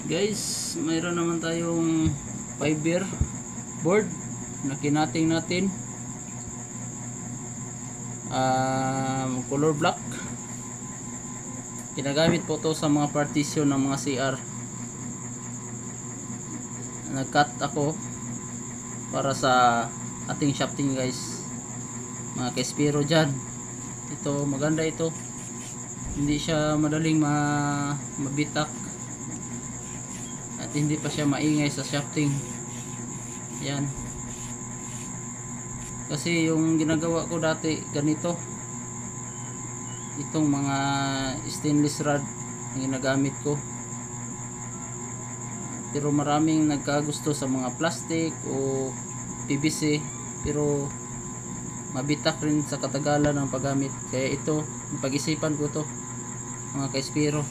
Guys, mayroon naman tayong fiber board na kinating natin, color black. Ginagamit po to sa mga partition ng mga CR. Nag-cut ako para sa ating shafting guys, mga Kespero dyan. Ito maganda, ito hindi siya madaling mabitak at hindi pa siya maingay sa shafting. Yan, kasi yung ginagawa ko dati ganito, itong mga stainless rod na ginagamit ko, pero maraming nagkagusto sa mga plastic o PVC, pero mabitak rin sa katagalan ng paggamit. Kaya ito, napag-isipan ko to mga Kespero.